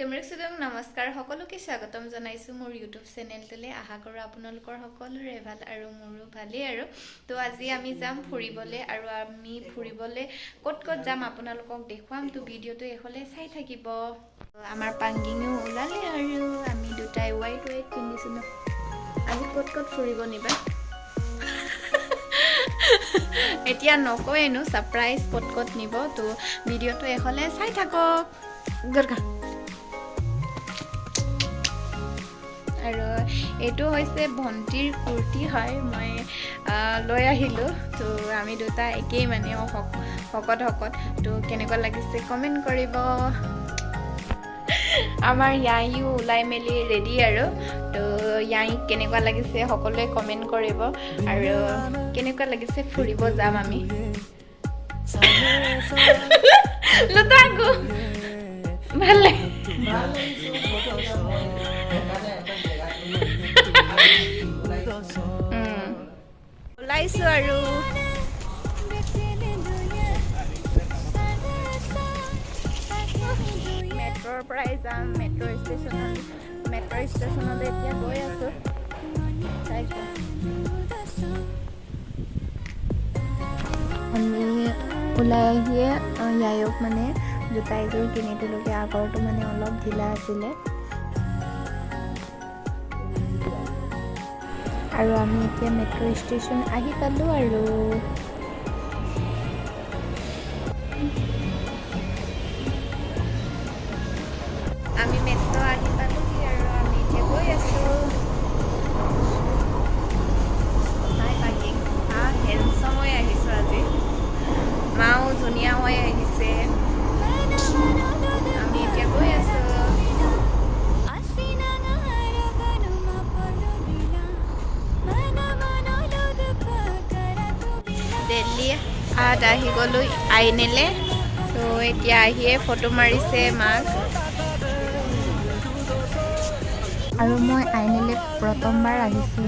কেমেৰাক নমস্কাৰ সকলোকে স্বাগতম জনাইছো মোৰ ইউটিউব চেনেলটোলে আশা কৰো আপোনালোকৰ সকলোৰে ভাল আৰু মোৰো ভালেই আৰু তো আজি আমি যাম ফুৰিবলে আৰু আমি ফুৰিবলে কত যাম আপোনালোকক দেখুৱাম তো ভিডিওটো এখলে চাই থাকিব আমাৰ পাঙ্গিঙো ওলালে আৰু আমি দুটাই হোৱাইট পিন্ধিছো ন আজি কত ফুৰিব নিবা এতিয়া নকয়েনো সাৰপ্ৰাইজ কত নিব তো ভিডিওটো এখলে চাই থাকক গৰকা আৰু এটো হৈছে ভন্টিৰ কুৰ্তি হয় মই লৈ আহিলো তো আমি দুটা একেই মানে হকত তো কেনেকুৱা লাগিছে কমেন্ট কৰিব আমাৰ ইয়াইও উলাই মেলি ৰেডি আৰু তো ইয়াই কেনেকুৱা লাগিছে সকলোৱে কমেন্ট কৰিব আৰু কেনেকুৱা লাগিছে ফুৰিব যাম আমি লতাগো ভালে ওলাইছো আৰু মেট্ৰৰ পৰাই যাম মেট্ৰ ষ্টেচনলৈ এতিয়া গৈ আছো আমি ওলাই আহিয়ে ইয়াইক মানে জোতা এযোৰ কিনি দিলোগে আগৰটো মানে অলপ ঢিলা আছিলে আৰু আমি এতিয়া মেট্ৰ ষ্টেচন আহি পালো আৰু আমি মেট্ৰ আহি পালোহি আৰু আমি এতিয়া গৈ আছো হাই পাকিং হেণ্ডছম হৈ আহিছো আজি মাও ধুনীয়া হৈ আহিছে আমি এতিয়া গৈ আছো দিল্লী আহি গলো আইনেলে তো এতিয়া আহিয়ে ফটো মাৰিছে মাক আৰু মই আইনেলে প্ৰথমবাৰ আহিছো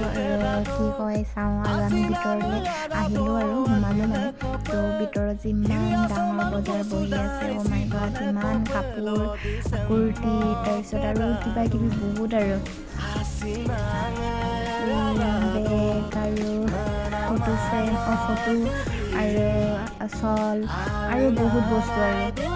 আৰু কি কয় চাওঁ আৰু আমি ভিতৰলৈ আহিলো আৰু সোমালো মানে তো ভিতৰত যিমান ডাঙৰ বজাৰ বহি আছে অ মাই গড ইমান কাপোৰ কুৰ্তি তাৰপিছত আৰু কিবা কিবি বহুত আৰু বেগ আৰু ফটো ফ্ৰেম ফটো আৰু চল আৰু বহুত বস্তু আৰু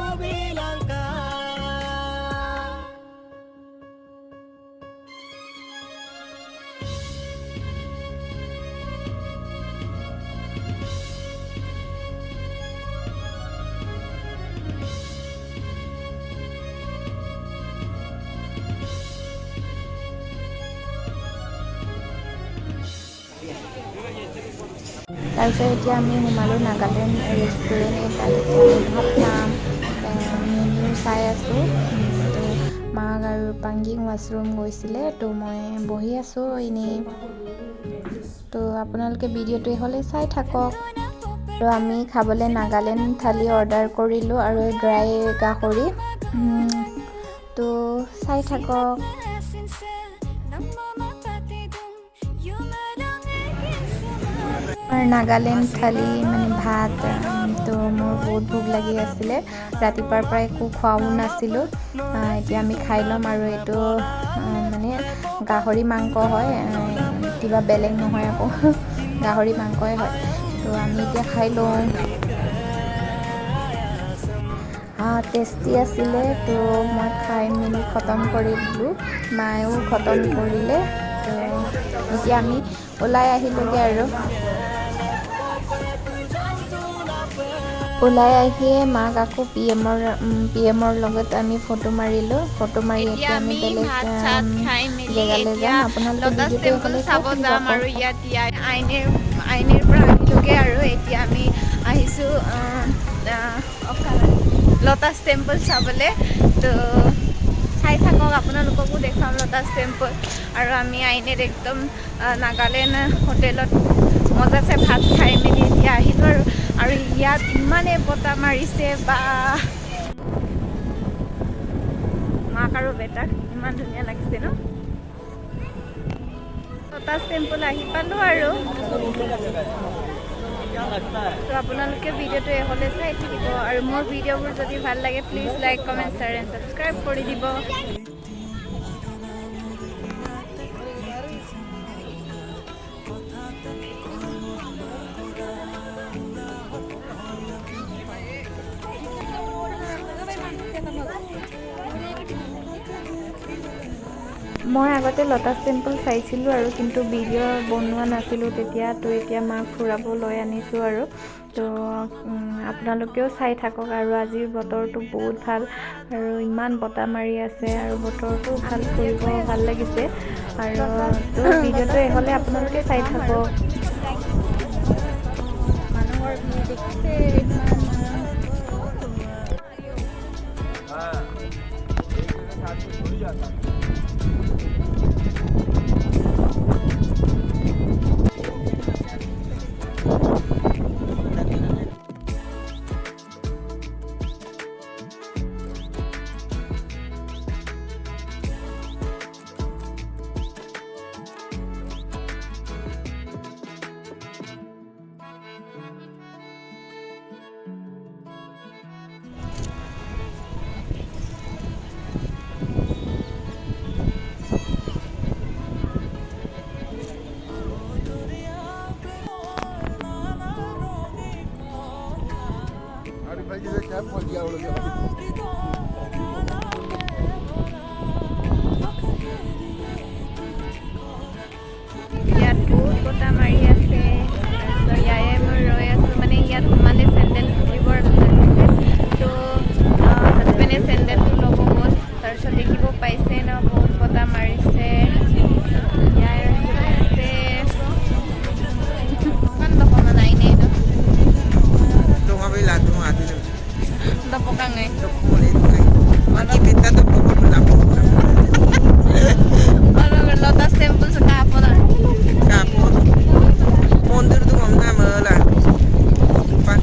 তাৰপিছত এতিয়া আমি সোমালো নাগালেণ্ড ৰেষ্টুৰেণ্ট এটাত এতিয়া আমি ভাত খাম মেনু চাই আছোঁ তো মাক আৰু পাঙ্গিং ৱাছৰুম গৈছিলে তো মই বহি আছোঁ এনেই তো আপোনালোকে ভিডিঅ'টো হ'লে চাই থাকক তো আমি খাবলৈ নাগালেণ্ড থালি অৰ্ডাৰ কৰিলোঁ আৰু ড্ৰাই গাহৰি তো চাই থাকক নাগালেণ্ড থালি মানে ভাত তো মোৰ বহুত ভোক লাগি আছিলে ৰাতিপুৱাৰ পৰা একো খোৱাও নাছিলোঁ এতিয়া আমি খাই ল'ম আৰু এইটো মানে গাহৰি মাংস হয় কিবা বেলেগ নহয় আকৌ গাহৰি মাংসই হয় তো আমি এতিয়া খাই লওঁ টেষ্টি আছিলে তো মই খাই মেলি খতম কৰি দিলোঁ মায়েও খতম কৰিলে তো এতিয়া আমি ওলাই আহিলোঁগৈ আৰু ওলাই আহিয়ে মাক আকৌ পি এমৰ লগত আমি ফটো মাৰিলোঁ ফটো মাৰি এতিয়া আমি বেলেগ জেগালৈ যাম আপোনালোকে ভিডিঅ'টো চাব যাম আৰু ইয়াত আইনেৰ পৰা আহিলোঁগৈ আৰু এতিয়া আমি আহিছোঁ লটাছ টেম্পল চাবলৈ তো চাই থাকক আপোনালোককো দেখাম লটাছ টেম্পল আৰু আমি আইনেত একদম নাগালেণ্ড হোটেলত মজাছে ভাত খাই মেলি এতিয়া আহিলোঁ আৰু ইয়াত ইমানে বতাহ মাৰিছে বা মাক আৰু বেটাক ইমান ধুনীয়া লাগিছে ন লটাছ টেম্পল আহি পালোঁ আৰু তো আপোনালোকে ভিডিঅ'টো এহলে চাই থাকিব আৰু মোৰ ভিডিঅ'বোৰ যদি ভাল লাগে please like comment share and subscribe কৰি দিব। মই আগতে লটাছ টেম্পল চাইছিলোঁ আৰু কিন্তু ভিডিঅ' বনোৱা নাছিলোঁ তেতিয়া, তো এতিয়া মাক ফুৰাব লৈ আনিছোঁ আৰু তো আপোনালোকেও চাই থাকক। আৰু আজিৰ বতৰটো বহুত ভাল আৰু ইমান বতাহ মাৰি আছে আৰু বতৰটো ভাল, ফুৰিব ভাল লাগিছে আৰু তো ভিডিঅ'টো এহলে আপোনালোকে চাই থাকক। মানুহৰ ভিৰ দেখিছে ইমান। ইয়াত বহুত বতাহ মাৰি আছে, তাৰপিছত ইয়াৰে মই ৰৈ আছোঁ, মানে ইয়াত সোমালে চেণ্ডেল খুলিবৰ লাগিছে, তো হাজবেণ্ডে চেণ্ডেলটো ল'ব গ'ল, তাৰপিছত দেখিব পাইছে ন বহুত বতাহ মাৰিছে। ইয়াৰ আছে kan dokongan na ini itu dapokang eh Lotus Temple sa kapon na मंदिर तो हम ना मला पण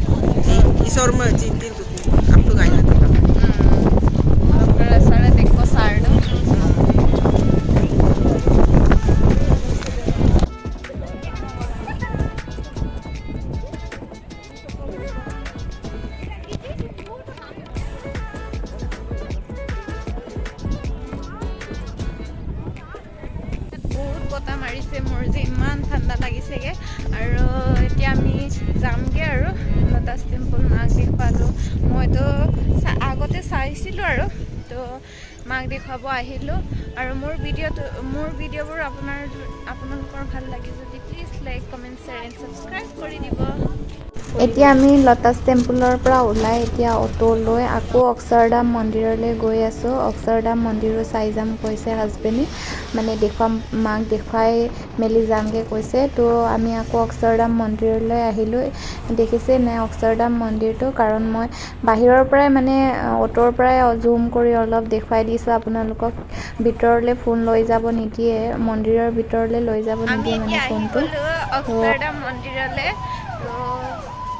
ईश्वर में चिंतित तो आप तो गाइना तो सारे देखो साइड বতাহ মাৰিছে, মোৰ যে ইমান ঠাণ্ডা লাগিছেগে আৰু এতিয়া আমি যামগে আৰু লটাছ টেম্পল মাক দেখুৱালোঁ। মইতো আগতে চাইছিলোঁ আৰু তো মাক দেখুৱাব আহিলোঁ আৰু মোৰ ভিডিঅ'বোৰ আপোনালোকৰ ভাল লাগে যদি please like comment share and subscribe কৰি দিব। এতিয়া আমি লটাছ টেম্পলৰ পৰা ওলাই এতিয়া অটো লৈ আকৌ অক্ষৰধাম মন্দিৰলৈ গৈ আছোঁ। অক্ষৰধাম মন্দিৰো চাই যাম কৈছে হাজবেণ্ডে, মানে মাক দেখুৱাই মেলি যামগৈ কৈছে। তো আমি আকৌ অক্ষৰধাম মন্দিৰলৈ আহিলোঁ। দেখিছে নাই অক্ষৰধাম মন্দিৰটো, কাৰণ মই বাহিৰৰ পৰাই মানে অটোৰ পৰাই জুম কৰি অলপ দেখুৱাই দিছোঁ আপোনালোকক। ভিতৰলৈ ফোন লৈ যাব নিদিয়ে, মন্দিৰৰ ভিতৰলৈ লৈ যাব নিদিয়ে মানে ফোনটো। অক্ষৰধাম মন্দিৰলৈ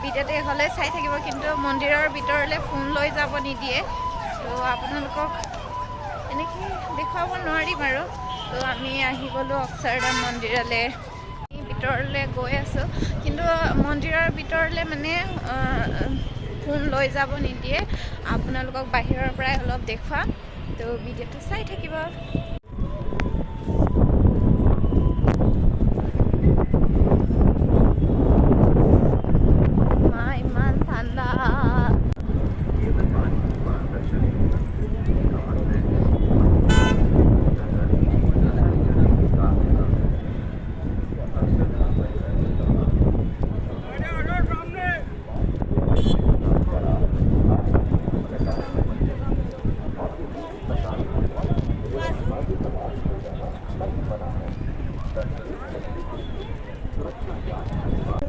ভিডিঅ'টো হ'লে চাই থাকিব, কিন্তু মন্দিৰৰ ভিতৰলৈ ফোন লৈ যাব নিদিয়ে, তো আপোনালোকক এনেকৈ দেখুৱাব নোৱাৰিম আৰু। তো আমি আহি গ'লোঁ অক্ষৰধাম মন্দিৰলৈ, ভিতৰলৈ গৈ আছোঁ, কিন্তু মন্দিৰৰ ভিতৰলৈ মানে ফোন লৈ যাব নিদিয়ে, আপোনালোকক বাহিৰৰ পৰাই অলপ দেখুৱাম, তো ভিডিঅ'টো চাই থাকিব। ইমান ঠাণ্ডা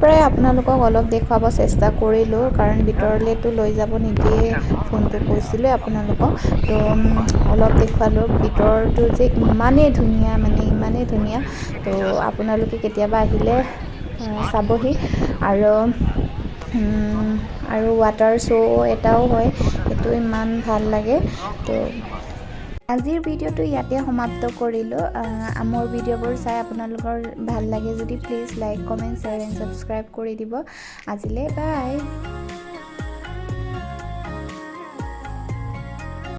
পৰাই আপোনালোকক অলপ দেখুৱাব চেষ্টা কৰিলোঁ, কাৰণ ভিতৰলৈতো লৈ যাব নিদিয়ে ফোনটো কৈছিলোঁ আপোনালোকক, তো অলপ দেখুৱালোঁ। ভিতৰটো যে ইমানেই ধুনীয়া, মানে ইমানেই ধুনীয়া, তো আপোনালোকে কেতিয়াবা আহিলে চাবহি। আৰু ৱাটাৰ শ্ব' এটাও হয়, সেইটো ইমান ভাল লাগে। তো আজিৰ ভিডিঅ'টো ইয়াতে সমাপ্ত কৰিলোঁ মোৰ ভিডিঅ'বোৰ চাই আপোনালোকৰ ভাল লাগে যদি please like comment share and subscribe কৰি দিব আজিলৈ বাই